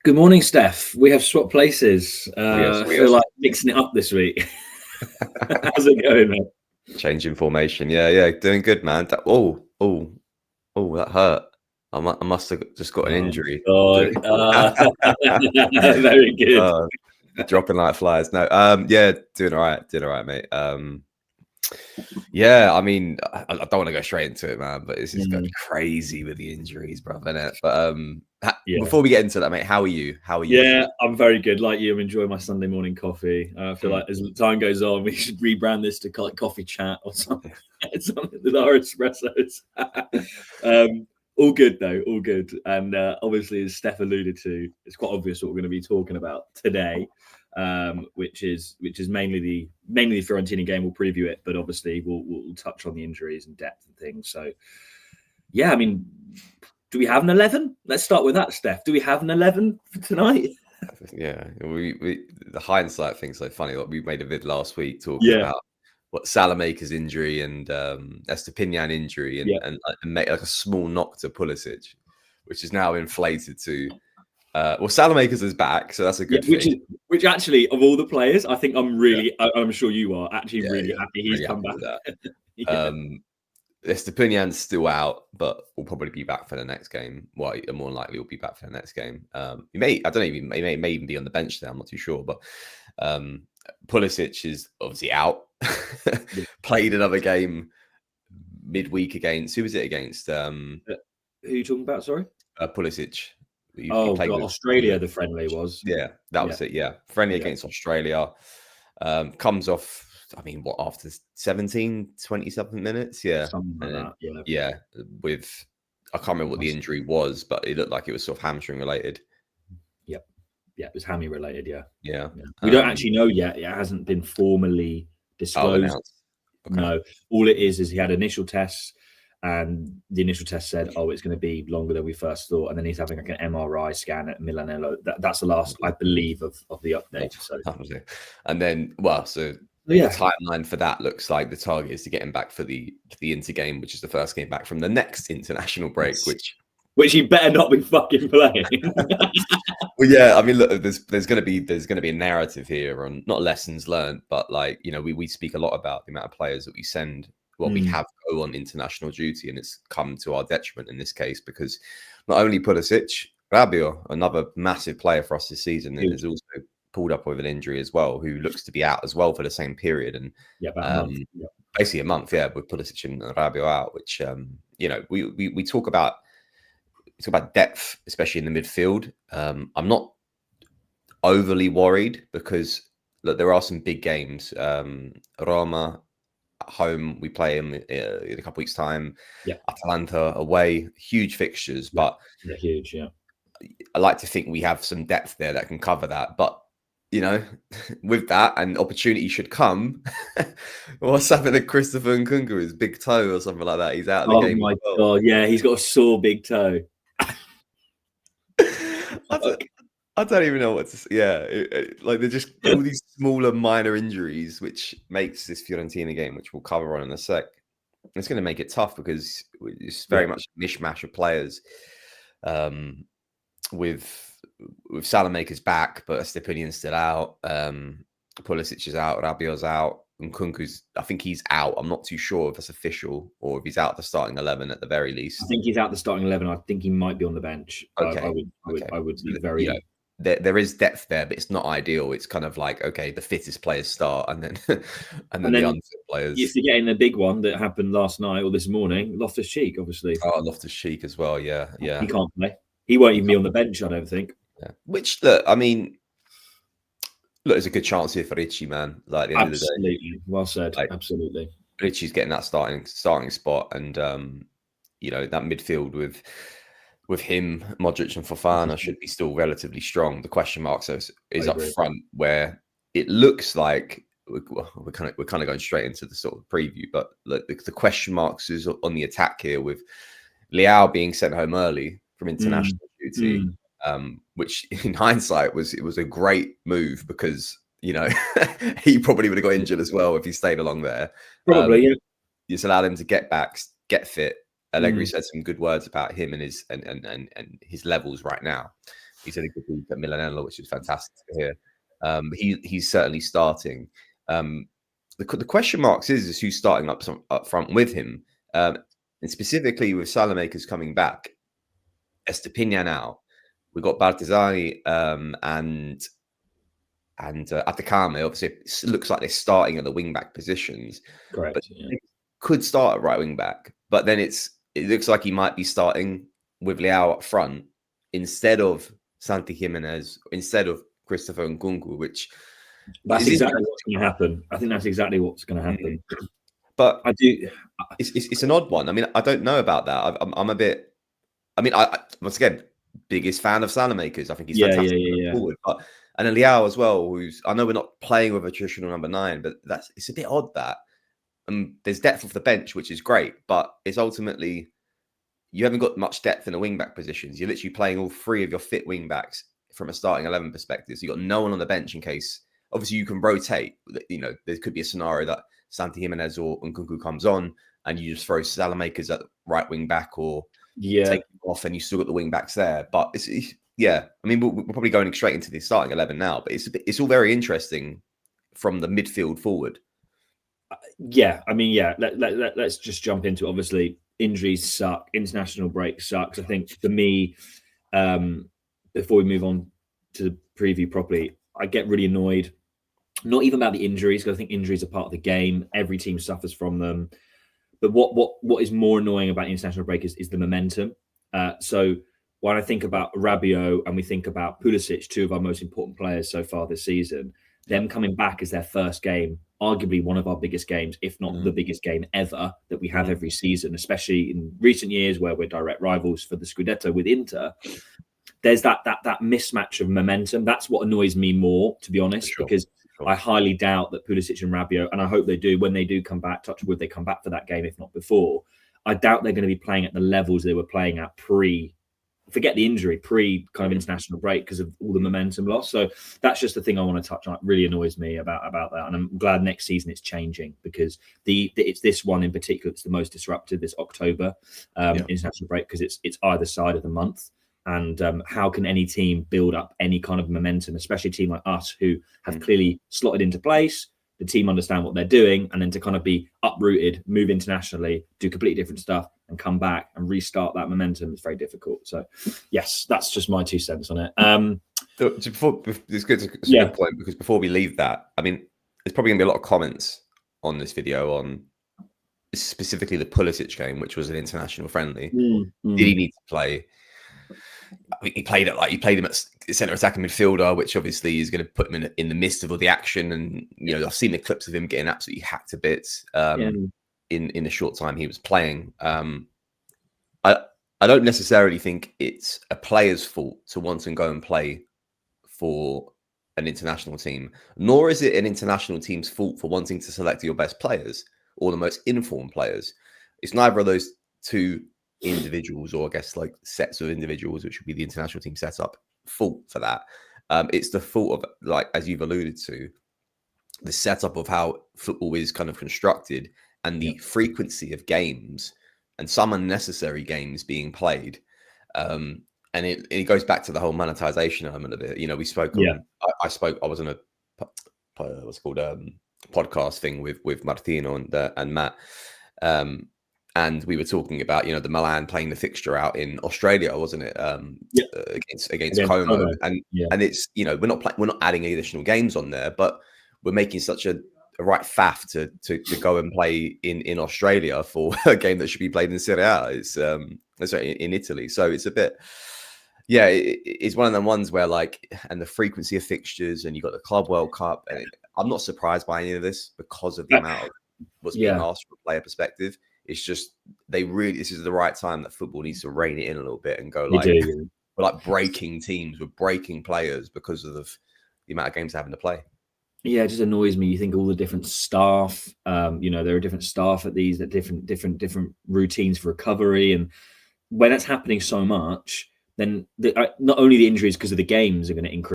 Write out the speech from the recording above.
Good morning, Steph. We have swapped places. Yes, I feel like mixing it up this week. How's it going, mate? change in formation. Yeah, doing good, man. That hurt. I must have just got an injury. God. Very good. Uh, dropping like flies. No, yeah, doing all right, mate. Yeah, I mean, I don't want to go straight into it, man, but it's just going crazy with the injuries, bro, isn't it? But Yeah. before we get into that, mate, how are you? Yeah, I'm very good. Like you, I'm enjoying my Sunday morning coffee. I feel like as time goes on, we should rebrand this to like coffee chat or something. Something with our espressos. All good though, all good. And obviously, as Steph alluded to, it's quite obvious what we're going to be talking about today, which is mainly the Fiorentina game. We'll preview it, but obviously we'll touch on the injuries and depth and things. So, yeah, I mean, do we have an 11? Let's start with that, Steph. Do we have an 11 for tonight? Yeah, we the hindsight thing's so funny. Like we made a vid last week talking about what Salamaker's injury and Estepinian injury and make like a small knock to Pulisic, which is now inflated to well, Salamaker's is back, so that's a good thing. Which actually, of all the players, I think I'm sure you are actually really happy he's come back. Estepinian's still out, but will probably be back for the next game. Well, more likely will be back for the next game. He may even be on the bench there. I'm not too sure, but Pulisic is obviously out. Played another game midweek against who was it against? Who are you talking about? Sorry, Pulisic. He played with Australia. The friendly was. Yeah, that was it. Yeah, friendly against Australia. Comes off. I mean, what, after 17, 20-something minutes? Yeah. Something like that, yeah. I can't remember what the injury was, but it looked like it was sort of hamstring related. Yep. Yeah, it was hammy related, Yeah. We don't actually know yet. It hasn't been formally disclosed. Okay. No. All it is he had initial tests, and the initial test said, it's going to be longer than we first thought. And then he's having like an MRI scan at Milanello. That's the last, I believe, of the update. So that was it. And then, the timeline for that looks like the target is to get him back for the Inter game, which is the first game back from the next international break, which he better not be fucking playing. Well, yeah, I mean, look, there's going to be a narrative here on not lessons learned, but like, you know, we speak a lot about the amount of players that we send, we have go on international duty, and it's come to our detriment in this case because not only Pulisic, Rabiot, another massive player for us this season, is also pulled up with an injury as well, who looks to be out as well for the same period, and basically a month, with Pulisic and Rabiot out, which you know, we talk about depth, especially in the midfield. I'm not overly worried because look, there are some big games. Roma at home, we play them in a couple weeks' time. Atalanta away, huge fixtures, but they're huge. I like to think we have some depth there that can cover that, but you know, with that, and opportunity should come. What's happened to Christopher Nkunku? His big toe or something like that. He's out of the game. Oh my god! Yeah, he's got a sore big toe. I don't even know what to say. Yeah, like they're just all these smaller, minor injuries, which makes this Fiorentina game, which we'll cover on in a sec. It's going to make it tough because it's very much a mishmash of players. With Salamaker's back, but Estepinian's still out. Pulisic is out. Rabiot's out. And Nkunku's, I think he's out. I'm not too sure if that's official or if he's out the starting 11 at the very least. I think he's out the starting 11. I think he might be on the bench. Okay. I would be very. You know, there is depth there, but it's not ideal. It's kind of like, okay, the fittest players start, and then the unfit players. You're forgetting the big one that happened last night or this morning. Loftus-Cheek, obviously. Oh, Loftus-Cheek as well. Yeah. He can't play. He won't even be on the bench, I don't think. Yeah. Which, look, I mean, there's a good chance here for Ricci, man. Like at the end of the day. Well said. Like, absolutely. Ricci's getting that starting spot, and you know, that midfield with him, Modric, and Fofana should be still relatively strong. The question mark is up front, where it looks like we're kind of going straight into the sort of preview, but the question marks is on the attack here with Leao being sent home early from international duty, which in hindsight was a great move because, you know, he probably would have got injured as well if he stayed along there. Probably, yeah. You just allowed him to get back, get fit. Allegri said some good words about him and his levels right now. He said he could be at Milanello, which is fantastic to hear. He's certainly starting. The question marks is who's starting up front with him, and specifically with Salamakers coming back. Estepinian out. We've got Baltazari and Atacame. Obviously, it looks like they're starting at the wing back positions. Correct. But could start at right wing back, but then it looks like he might be starting with Leao up front instead of Santi Jimenez, instead of Christopher Nkunku, which that's exactly what's going to happen. I think that's exactly what's going to happen. But I do. It's an odd one. I mean, I don't know about that. I'm a bit. I mean, once again, biggest fan of Salamakers. I think he's fantastic forward. But and then Leao as well, who's I know we're not playing with a traditional number 9, but it's a bit odd that there's depth off the bench, which is great, but it's ultimately you haven't got much depth in the wing back positions. You're literally playing all 3 of your fit wing backs from a starting 11 perspective. So you've got no one on the bench in case. Obviously, you can rotate. You know, there could be a scenario that Santi Jimenez or Nkunku comes on, and you just throw Salamakers at right wing back, or take him off, and you still got the wing backs there. But it's I mean, we're probably going straight into the starting 11 now, but it's all very interesting from the midfield forward. I mean, let's just jump into it. Obviously, injuries suck. International break sucks. I think for me, before we move on to the preview properly, I get really annoyed. Not even about the injuries, because I think injuries are part of the game. Every team suffers from them. But what is more annoying about international break is the momentum. So when I think about Rabiot and we think about Pulisic, 2 of our most important players so far this season, them coming back as their first game, arguably one of our biggest games, if not the biggest game ever that we have every season, especially in recent years where we're direct rivals for the Scudetto with Inter. There's that mismatch of momentum. That's what annoys me more, to be honest, because I highly doubt that Pulisic and Rabiot, and I hope they do, when they do come back, touch wood, they come back for that game, if not before. I doubt they're going to be playing at the levels they were playing at forget the injury, kind of international break because of all the momentum loss. So that's just the thing I want to touch on. It really annoys me about that. And I'm glad next season it's changing, because it's this one in particular that's the most disruptive, this October international break, because it's either side of the month. And how can any team build up any kind of momentum, especially a team like us who have clearly slotted into place, the team understand what they're doing, and then to kind of be uprooted, move internationally, do completely different stuff, and come back and restart that momentum is very difficult. So, yes, that's just my 2 cents on it. It's a good point, because before we leave that, I mean, there's probably going to be a lot of comments on this video on specifically the Pulisic game, which was an international friendly. Did he need to play? He played him at centre attacking midfielder, which obviously is going to put him in the midst of all the action. And I've seen the clips of him getting absolutely hacked to bits in the short time he was playing. I don't necessarily think it's a player's fault to want to go and play for an international team, nor is it an international team's fault for wanting to select your best players or the most informed players. It's neither of those 2 individuals, or I guess like sets of individuals, which would be the international team setup, fault for that. It's the fault of, like, as you've alluded to, the setup of how football is kind of constructed, and the frequency of games and some unnecessary games being played. And it goes back to the whole monetization element of it. We spoke on, I was on a what's called podcast thing with Martino and Matt. And we were talking about, the Milan playing the fixture out in Australia, wasn't it? Against Como, and it's we're not adding additional games on there, but we're making such a right faff to go and play in Australia for a game that should be played in Serie A. It's sorry, in Italy, so it's a bit. Yeah, it's one of them ones where and the frequency of fixtures, and you got the Club World Cup, and I'm not surprised by any of this because of the amount of what's being asked from a player perspective. It's just this is the right time that football needs to rein it in a little bit and go we're breaking teams, we're breaking players because of the amount of games they're having to play. Yeah, it just annoys me. You think all the different staff, there are different staff at these, that different routines for recovery, and when that's happening so much, then not only the injuries because of the games are going to increase.